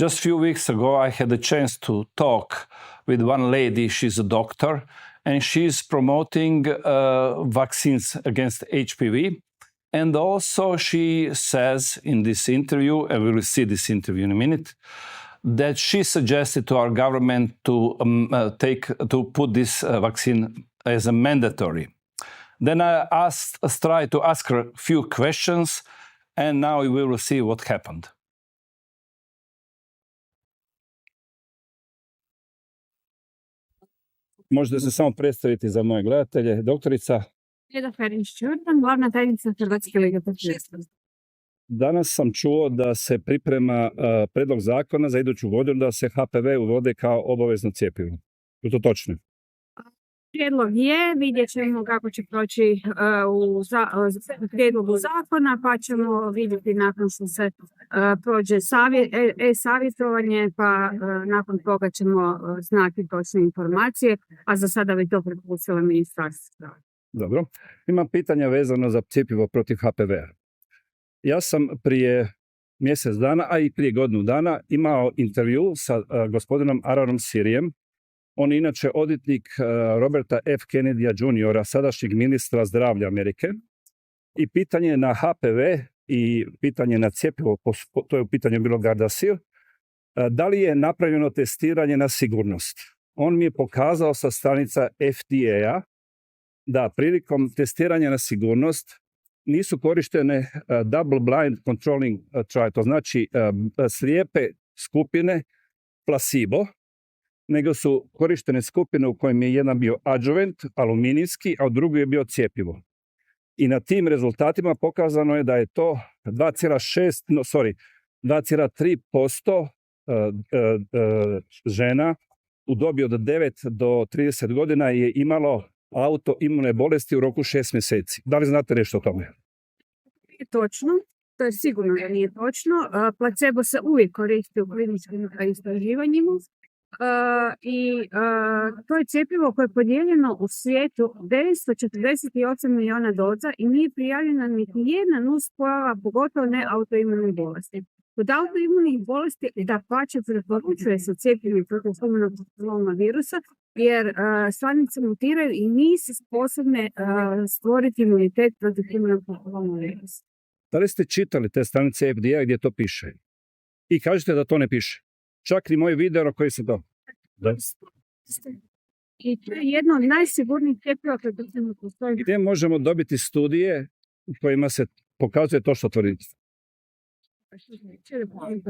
Just a few weeks ago, I had the chance to talk with one lady. She's a doctor, and she's promoting vaccines against HPV. And also she says in this interview, and we will see this interview in a minute, that she suggested to our government to put this vaccine as a mandatory. Then I tried to ask her a few questions, and now we will see what happened. Možete se samo predstaviti za moje gledatelje. Doktorica Neda Ferenčić Vrban, glavna tajnica Hrvatske lige protiv cancer. Danas sam čuo da se priprema predlog zakona za iduću godinu da se HPV uvode kao obavezno cjepivo. Je to točno? Prijedlog je, vidjet ćemo kako će proći u prijedlogu zakona, pa ćemo vidjeti nakon što se prođe savjetovanje, pa nakon toga ćemo znati točne informacije, a za sada bi to prepustilo ministarstvo. Dobro. Imam pitanja vezano za cjepivo protiv HPV-a. Ja sam prije mjesec dana, a i prije godinu dana, imao intervju sa gospodinom Aaronom Sirijem. On je inače odvjetnik Roberta F. Kennedyja Jr., sadašnjeg ministra zdravlja Amerike. I pitanje na HPV i pitanje na cjepivo, to je u pitanju bilo Gardasil, da li je napravljeno testiranje na sigurnost. On mi je pokazao sa stranica FDA da prilikom testiranja na sigurnost nisu korištene double blind controlling trial, to znači slijepe skupine placebo, nego su korištene skupine u kojem je jedan bio adjuvant, aluminijski, a u drugi je bio cjepivo. I na tim rezultatima pokazano je da je to 2,3% žena u dobi od 9 do 30 godina je imalo autoimune bolesti u roku 6 mjeseci. Da li znate nešto o tome? Nije točno, to je sigurno da nije točno. Placebo se uvijek koristi u kliničkim istraživanjima. To je cjepivo koje je podijeljeno u svijetu 948 milijuna doza i nije prijavljena niti jedna nuspojava, pogotovo ne autoimunih bolesti. Kod autoimunih bolesti dapače preporučuje se cijepljenje protiv humanog virusa, jer stanice mutiraju i nisu sposobne stvoriti imunitet protiv humanog virusa. Da li ste čitali te stranice FDA gdje to piše? I kažete da to ne piše? Čak i moj video koji se to... Da. I to je jedno od najsigurnijih cjepiva koje postoji. Gdje možemo dobiti studije u kojima se pokazuje to što tvrdite?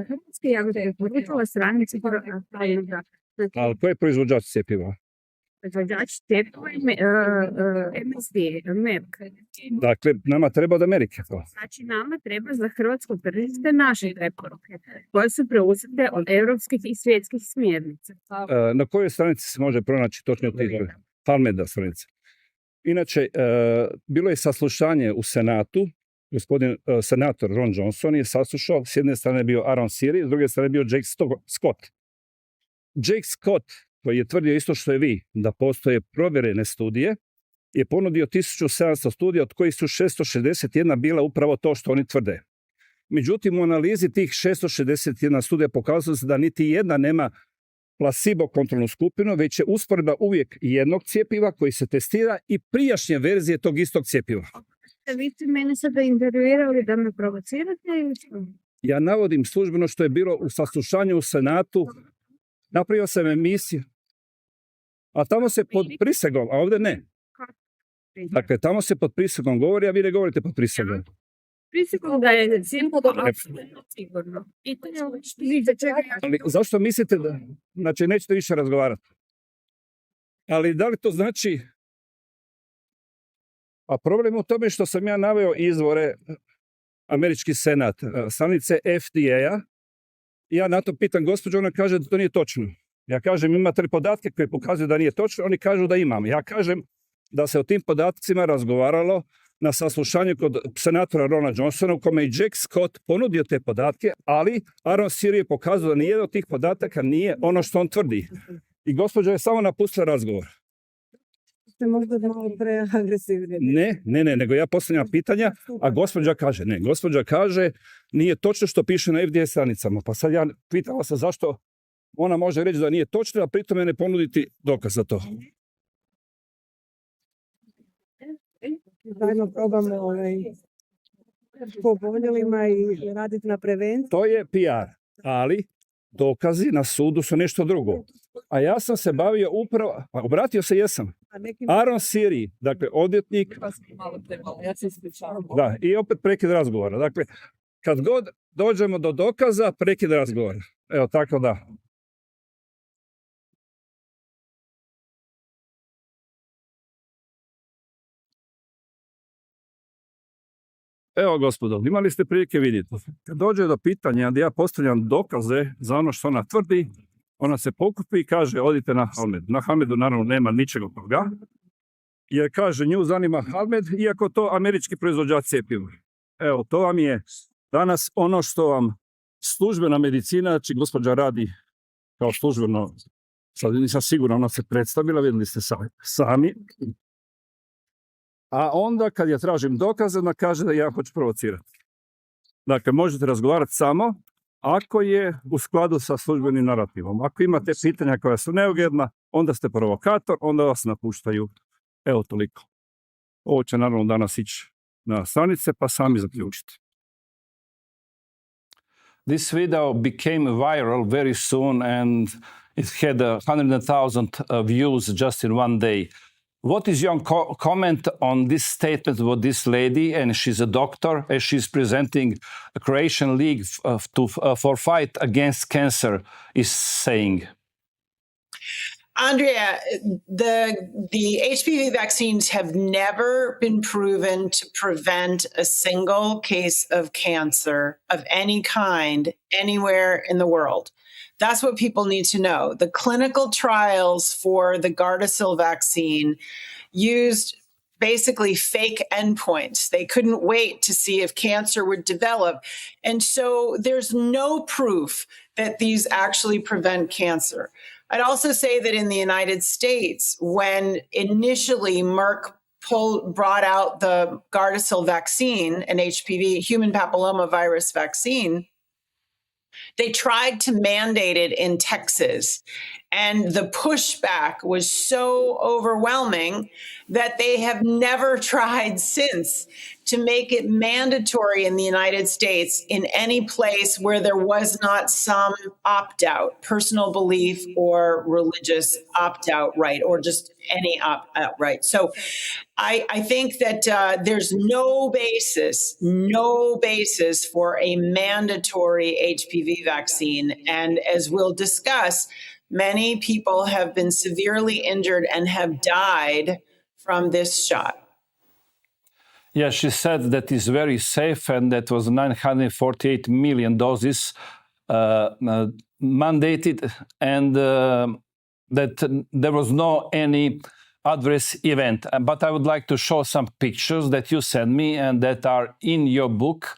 Hrvatske jagode je poručila stranice. Ali ko je proizvođač cjepiva? Proizvođač cjepiva je MSD, Amerika. Dakle, nama treba od Amerike to. Znači, nama treba za hrvatsko tržište naše preporuke, koje su preuzete od europskih i svjetskih smjernica. Na kojoj stranici se može pronaći točno titule? Palmeda stranica. Inače, bilo je saslušanje u Senatu. Gospodin senator Ron Johnson je saslušao. S jedne strane je bio Aaron Siri, s druge strane je bio Jake Scott. Jake Scott, koji je tvrdio isto što je vi, da postoje provjerene studije, je ponudio 1700 studija, od kojih su 661 bila upravo to što oni tvrde. Međutim, u analizi tih 661 studija pokazalo se da niti jedna nema placebo kontrolnu skupinu, već je usporedba uvijek jednog cjepiva koji se testira i prijašnje verzije tog istog cjepiva. Vi ste mene sada intervjuirali da me provocirate ili što? Ja navodim službeno što je bilo u saslušanju u Senatu. Napravio sam emisiju, a tamo se pod prisegom, a ovdje ne. Dakle, tamo se pod prisegom govori, a vi ne govorite pod prisegom. Prisegom da je sigurno. Ali zašto mislite da, znači, nećete više razgovarati? Ali da li to znači, a problem u tome što sam ja naveo izvore Američki senat, stranice FDA-a, ja na to pitam gospođu, ona kaže da to nije točno. Ja kažem, imate li podatke koje pokazuju da nije točno? Oni kažu da imam. Ja kažem da se o tim podacima razgovaralo na saslušanju kod senatora Rona Johnsona, u kome je Jack Scott ponudio te podatke, ali Aaron Siri je pokazao da nijedan od tih podataka nije ono što on tvrdi. I gospođa je samo napustila razgovor. ste možda malo preagresivni. Ne, nego ja postavljam pitanja, a gospođa kaže, nije točno što piše na FDA stranicama. Pa sad ja pitala sam zašto ona može reći da nije točno, a pritom ne ponuditi dokaz za to. Zajedno probamo po boljelima i raditi na prevenciji. To je PR, ali dokazi na sudu su nešto drugo. A ja sam se bavio upravo, obratio se jesam, Aaron Siri, dakle odvjetnik. Ja se ispričavam. Da, i opet prekid razgovora. Dakle, kad god dođemo do dokaza, prekid razgovora. Evo, tako da. Evo, gospodo, imali ste prilike vidjeti. Kad dođe do pitanja da ja postavljam dokaze za ono što ona tvrdi, ona se pokupi i kaže odite na Halmed. Na Halmedu naravno nema ničega od toga. Jer kaže nju zanima Halmed, iako to američki proizvođač cjepiva. Evo, to vam je danas ono što vam službena medicina, znači gospođa radi kao službeno, sad nisam siguran, ona se predstavila, vidjeli ste sami. A onda kad ja tražim dokaze, ona kaže da ja hoću provocirati. Dakle, možete razgovarati samo ako je u skladu sa službenim narativom. Ako imate pitanja koja su neugledna, onda ste provokator, onda vas napuštaju. Evo toliko. Ovo će naravno danas ići na stranice, pa sami zaključite. This video became viral very soon and it had 100,000 views just in one day. What is your comment on this statement of this lady? And she's a doctor, and she's presenting a Croatian League for fight against cancer is saying. Andrea, the HPV vaccines have never been proven to prevent a single case of cancer of any kind anywhere in the world. That's what people need to know. The clinical trials for the Gardasil vaccine used basically fake endpoints. They couldn't wait to see if cancer would develop. And so there's no proof that these actually prevent cancer. I'd also say that in the United States, when initially Merck brought out the Gardasil vaccine, an HPV, human papillomavirus vaccine, they tried to mandate it in Texas, and the pushback was so overwhelming that they have never tried since to make it mandatory in the United States in any place where there was not some opt-out, personal belief or religious opt-out right, or just any opt-out right. So I think that there's no basis for a mandatory HPV vaccine. And as we'll discuss, many people have been severely injured and have died from this shot. Yeah, she said that is very safe and that was 948 million doses mandated and that there was no any adverse event. But I would like to show some pictures that you sent me and that are in your book.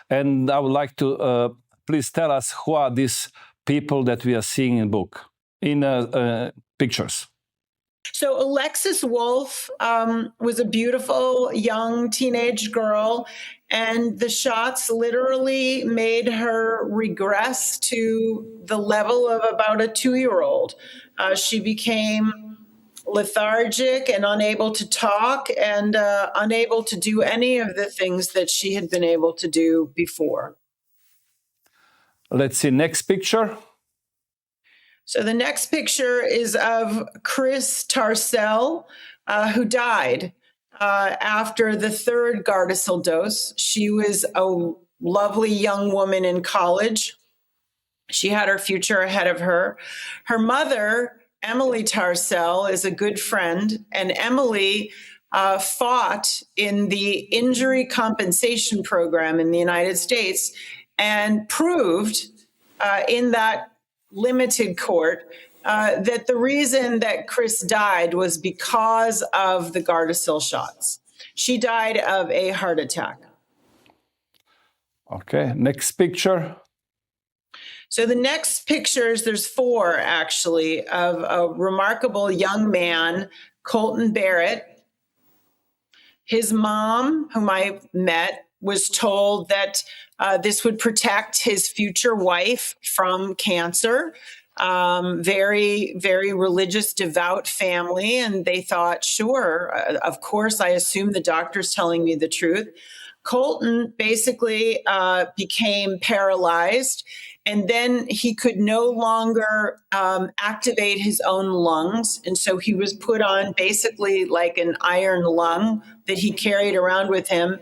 And I would like to please tell us who are these people that we are seeing in book, in pictures. So Alexis Wolf was a beautiful young teenage girl, and the shots literally made her regress to the level of about a 2-year-old. She became lethargic and unable to talk and unable to do any of the things that she had been able to do before. Let's see next picture. So the next picture is of Chris Tarcell, who died after the third Gardasil dose. She was a lovely young woman in college. She had her future ahead of her. Her mother, Emily Tarcell, is a good friend, and Emily fought in the injury compensation program in the United States and proved in that limited court that the reason that Chris died was because of the Gardasil shots. She died of a heart attack. Okay, next picture. So the next pictures, there's 4 actually, of a remarkable young man Colton Barrett. His mom, whom I met, was told that this would protect his future wife from cancer. Very, very religious, devout family. And they thought, sure, of course, I assume the doctor's telling me the truth. Colton basically became paralyzed, and then he could no longer activate his own lungs. And so he was put on basically like an iron lung that he carried around with him.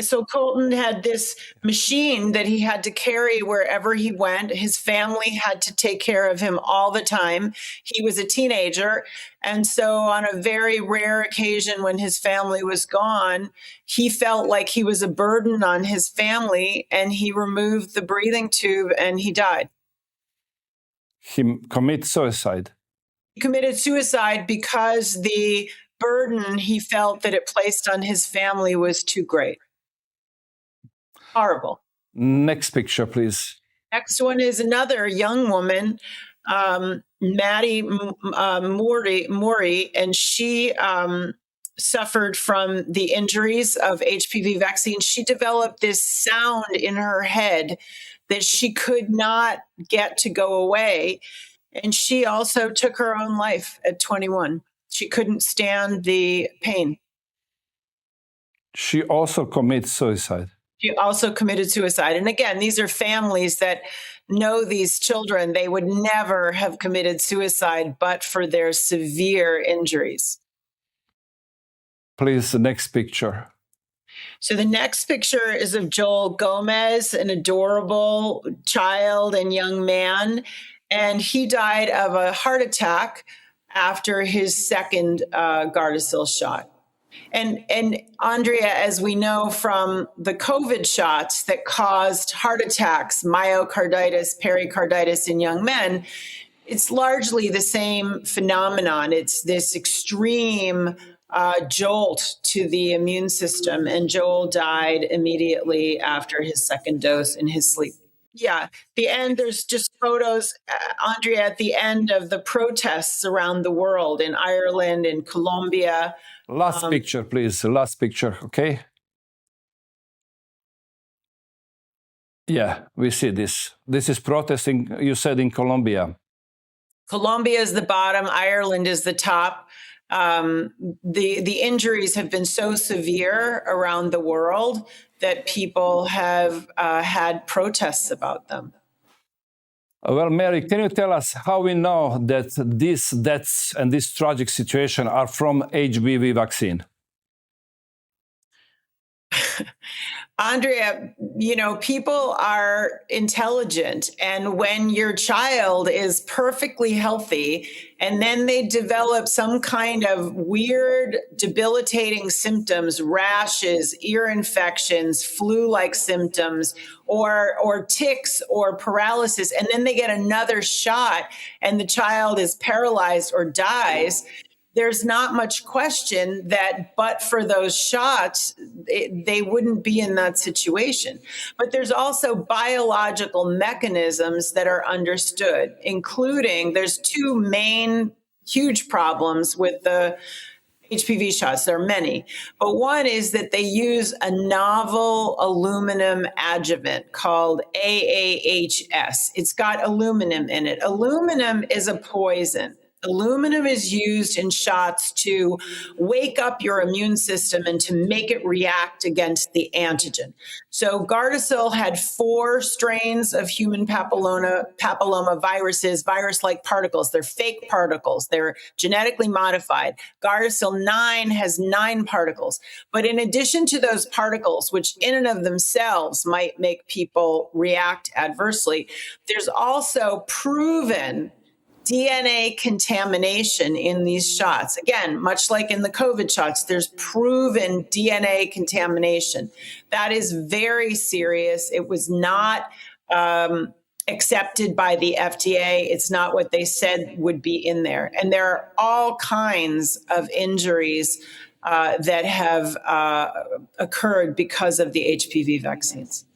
So Colton had this machine that he had to carry wherever he went. His family had to take care of him all the time. He was a teenager. And so on a very rare occasion when his family was gone, he felt like he was a burden on his family, and he removed the breathing tube and he died. He committed suicide. He committed suicide because the burden he felt that it placed on his family was too great. Horrible. Next picture, please. Next one is another young woman, Maddie Mori, and she suffered from the injuries of HPV vaccine. She developed this sound in her head that she could not get to go away. And she also took her own life at 21. She couldn't stand the pain. She also committed suicide. She also committed suicide. And again, these are families that know these children. They would never have committed suicide but for their severe injuries. Please, the next picture. So the next picture is of Joel Gomez, an adorable child and young man. And he died of a heart attack after his second Gardasil shot. And Andrea, as we know from the COVID shots that caused heart attacks, myocarditis, pericarditis in young men, it's largely the same phenomenon. It's this extreme jolt to the immune system. And Joel died immediately after his second dose in his sleep. Yeah, the end, there's just photos, Andrea, at the end of the protests around the world in Ireland, in Colombia. Last picture, please. Last picture, okay? Yeah, we see this. This is protesting, you said, in Colombia. Colombia is the bottom, Ireland is the top. The injuries have been so severe around the world that people have had protests about them. Well, Mary, can you tell us how we know that these deaths and this tragic situation are from HPV vaccine? Andrea, you know, people are intelligent, and when your child is perfectly healthy and then they develop some kind of weird, debilitating symptoms, rashes, ear infections, flu-like symptoms, or tics or paralysis, and then they get another shot and the child is paralyzed or dies, there's not much question that but for those shots, they wouldn't be in that situation. But there's also biological mechanisms that are understood, including there's two main huge problems with the HPV shots. There are many, but one is that they use a novel aluminum adjuvant called AAHS. It's got aluminum in it. Aluminum is a poison. Aluminum is used in shots to wake up your immune system and to make it react against the antigen. So Gardasil had 4 strains of human papilloma viruses, virus-like particles. They're fake particles. They're genetically modified. Gardasil 9 has 9 particles. But in addition to those particles, which in and of themselves might make people react adversely, there's also proven DNA contamination in these shots. Again, much like in the COVID shots, there's proven DNA contamination. That is very serious. It was not accepted by the FDA. It's not what they said would be in there. And there are all kinds of injuries that have occurred because of the HPV vaccines.